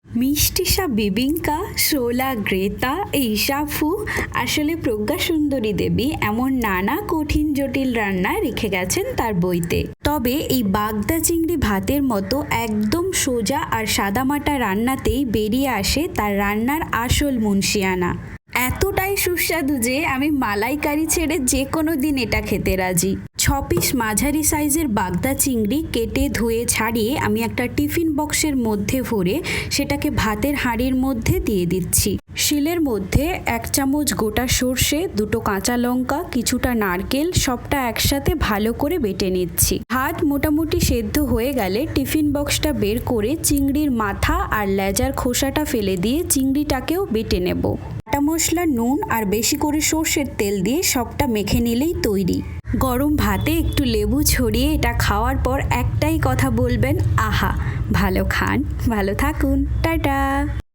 মিষ্টিসা বিবিঙ্কা, শোলা গ্রেতা, এই সাফু আসলে প্রজ্ঞা সুন্দরী দেবী এমন নানা কঠিন জটিল রান্না রেখে গেছেন তার বইতে। তবে এই বাগদা চিংড়ি ভাতের মতো একদম সোজা আর সাদামাটা রান্নাতেই বেরিয়ে আসে তার রান্নার আসল মুনশিয়ানা। এতটাই সুস্বাদু যে আমি মালাইকারি ছেড়ে যে কোনো দিন এটা খেতে রাজি। 6 পিস মাঝারি সাইজের বাগদা চিংড়ি কেটে ধুয়ে ছাড়িয়ে আমি একটা টিফিন বক্সের মধ্যে ভরে সেটাকে ভাতের হাঁড়ির মধ্যে দিয়ে দিচ্ছি। শিলের মধ্যে 1 চামচ গোটা সর্ষে, 2টো কাঁচা লঙ্কা, কিছুটা নারকেল সবটা একসাথে ভালো করে বেটে নিচ্ছি। ভাত মোটামুটি সেদ্ধ হয়ে গেলে টিফিন বক্সটা বের করে চিংড়ির মাথা আর লেজার খোসাটা ফেলে দিয়ে চিংড়িটাকেও বেটে নেব। বাটা মশলা, নুন আর বেশি করে সর্ষের তেল দিয়ে সবটা মেখে নিলেই তৈরি। গরম ভাতে একটু লেবু ছড়িয়ে এটা খাওয়ার পর একটাই কথা বলবেন, আহা! ভালো খান, ভালো থাকুন, টাটা।